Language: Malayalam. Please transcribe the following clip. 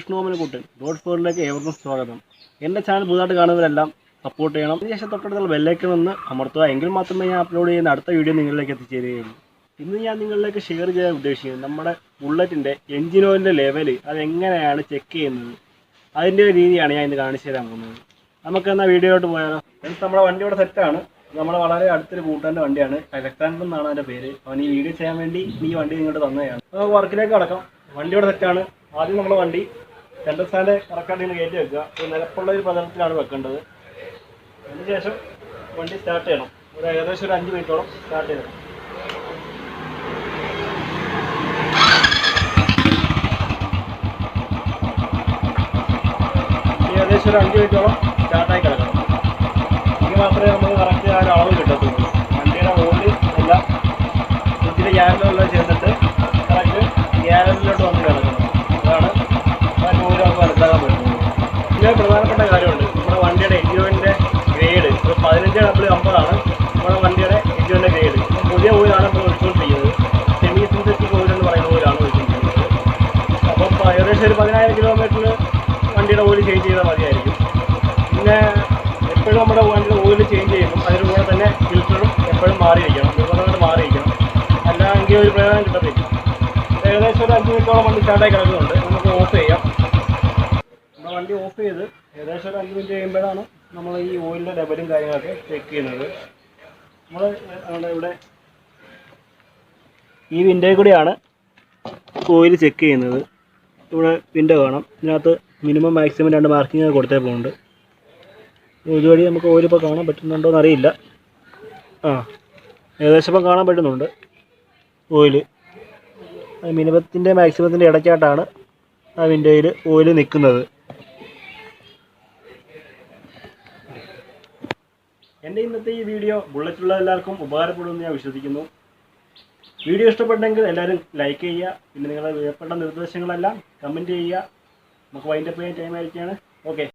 വിഷ്ണുമോഹൻകുട്ടൻ റോഡ് ഫോറിലേക്ക് ഏവർക്കും സ്വാഗതം. എൻ്റെ ചാനൽ പുതുതായിട്ട് കാണുന്നവരെല്ലാം സപ്പോർട്ട് ചെയ്യണം. അതിനുശേഷം തൊട്ടടുത്തുള്ള ബെല്ലൈക്കൺ ഒന്ന് അമർത്തുക. എങ്കിൽ മാത്രമേ ഞാൻ അപ്ലോഡ് ചെയ്യുന്ന അടുത്ത വീഡിയോ നിങ്ങളിലേക്ക് എത്തിച്ചേരുകയുള്ളൂ. ഇന്ന് ഞാൻ നിങ്ങളിലേക്ക് ഷെയർ ചെയ്യാൻ ഉദ്ദേശിക്കുന്നത് നമ്മുടെ ബുള്ളറ്റിൻ്റെ എൻജിൻ ഓയിലിൻ്റെ ലെവൽ അതെങ്ങനെയാണ് ചെക്ക് ചെയ്യുന്നത്, അതിൻ്റെ ഒരു രീതിയാണ് ഞാൻ ഇന്ന് കാണിച്ചു തരാൻ പോകുന്നത്. നമുക്കെന്നാൽ വീഡിയോയിലോട്ട് പോയാലോ. നമ്മുടെ വണ്ടിയുടെ സെറ്റാണ്. നമ്മുടെ വളരെ അടുത്തൊരു കൂട്ടാൻ്റെ വണ്ടിയാണ്. അലക്സാണ്ടർ എന്നാണ് അതിൻ്റെ പേര്. അവൻ ഈ വീഡിയോ ചെയ്യാൻ വേണ്ടി ഈ വണ്ടി ഇങ്ങോട്ട് തന്നതാണ്. നമുക്ക് വർക്കിലേക്ക് കടക്കാം. വണ്ടിയുടെ സെറ്റാണ്. ആദ്യം നമ്മുടെ വണ്ടി സെൻട്രൽ സ്റ്റാൻഡ് കറക്റ്റായിട്ട് ഇങ്ങനെ കയറ്റി വെക്കുക. ഒരു നിലപ്പുള്ള ഒരു പ്രതലത്തിലാണ് വെക്കേണ്ടത്. അതിനുശേഷം വണ്ടി സ്റ്റാർട്ട് ചെയ്യണം. ഏകദേശം ഒരു 5 മിനിറ്റോളം സ്റ്റാർട്ട് ചെയ്യണം. ഏകദേശം ഒരു 5 മിനിറ്റോളം സ്റ്റാർട്ടായി കിടക്കണം. എങ്കിൽ മാത്രമേ നമുക്ക് കറക്റ്റ് ആ ഒരു അളവ് കിട്ടത്തുള്ളൂ. വണ്ടിയുടെ ഓയിൽ എല്ലാം ഇതിൻ്റെ ഗ്യാരലെല്ലാം ചേർന്നിട്ട് കറക്റ്റ് ഗ്യാരലിലോട്ട് വന്ന് കിടക്കണം. അതാണ് അതിൻ്റെ ഓയിൽ നമുക്ക് മനസ്സിലാക്കാൻ പറ്റുന്നത്. പിന്നെ പ്രധാനപ്പെട്ട കാര്യമുണ്ട്. നമ്മുടെ വണ്ടിയുടെ എൻജിൻ ഓയിലിൻ്റെ ഗ്രേഡ് ഇപ്പോൾ 15W50 നമ്മുടെ വണ്ടിയുടെ എൻജിൻ ഓയിലിൻ്റെ ഗ്രേഡ്. പുതിയ ഓയിലാണ് നമ്മൾ ഒഴിച്ചുകൊണ്ടിരിക്കുന്നത്. സെമി സിന്തറ്റിക് ഓയിൽ എന്ന് പറയുന്ന ഓയിലാണ് ഒഴിച്ചുകൊണ്ടിരിക്കുന്നത്. അപ്പം ഏകദേശം ഒരു 10,000 കിലോമീറ്ററിൽ വണ്ടിയുടെ ഓയിൽ ചേഞ്ച് ചെയ്താൽ മതിയായിരിക്കും. പിന്നെ എപ്പോഴും നമ്മുടെ വണ്ടിയുടെ ഓയിൽ ചേഞ്ച് ചെയ്യുമ്പോൾ അതിൻ്റെ കൂടെ തന്നെ ഫിൽറ്ററും എപ്പോഴും മാറിയിരിക്കണം. നിർബന്ധമായിട്ട് മാറിയിരിക്കണം. അല്ലെങ്കിൽ ഒരു പ്രയോജനം കിട്ടത്തില്ല. ഏകദേശം ഒരു 5 മിനിറ്റോളം വണ്ടി സ്റ്റാർട്ടായി കിടക്കുന്നുണ്ട്. നമുക്ക് ഓഫ് ചെയ്യാം. നമ്മുടെ വണ്ടി ഓഫ് ചെയ്ത് ഏകദേശം ഒരു 5 മിനിറ്റ് കഴിയുമ്പോഴാണ് നമ്മൾ ഈ ഓയിലിൻ്റെ ലെവലും കാര്യങ്ങളൊക്കെ ചെക്ക് ചെയ്യുന്നത്. നമ്മൾ ഇവിടെ ഈ വിൻഡോയിൽ കൂടിയാണ് ഓയിൽ ചെക്ക് ചെയ്യുന്നത്. ഇവിടെ വിൻഡോ കാണാം. ഇതിനകത്ത് മിനിമം മാക്സിമം 2 മാർക്കിങ് കൊടുത്തേ പോകുന്നുണ്ട്. ഇതുവഴി നമുക്ക് ഓയിൽ ഇപ്പോൾ കാണാൻ പറ്റുന്നുണ്ടോ എന്നറിയില്ല. ഏകദേശം ഇപ്പം കാണാൻ പറ്റുന്നുണ്ട് ഓയിൽ. മിനിമത്തിൻ്റെ മാക്സിമത്തിൻ്റെ ഇടയ്ക്കായിട്ടാണ് ആ വിൻഡോയിൽ ഓയിൽ നിൽക്കുന്നത്. എൻ്റെ ഇന്നത്തെ ഈ വീഡിയോ ബുള്ളറ്റുള്ള എല്ലാവർക്കും ഉപകാരപ്പെടുമെന്ന് ഞാൻ വിശ്വസിക്കുന്നു. വീഡിയോ ഇഷ്ടപ്പെട്ടെങ്കിൽ എല്ലാവരും ലൈക്ക് ചെയ്യുക. പിന്നെ നിങ്ങളുടെ വിലപ്പെട്ട നിർദ്ദേശങ്ങളെല്ലാം കമൻറ്റ് ചെയ്യുക. നമുക്ക് വൈൻഡപ്പ് ചെയ്യാൻ ടൈം ആയിരിക്കുകയാണ്. ഓക്കെ.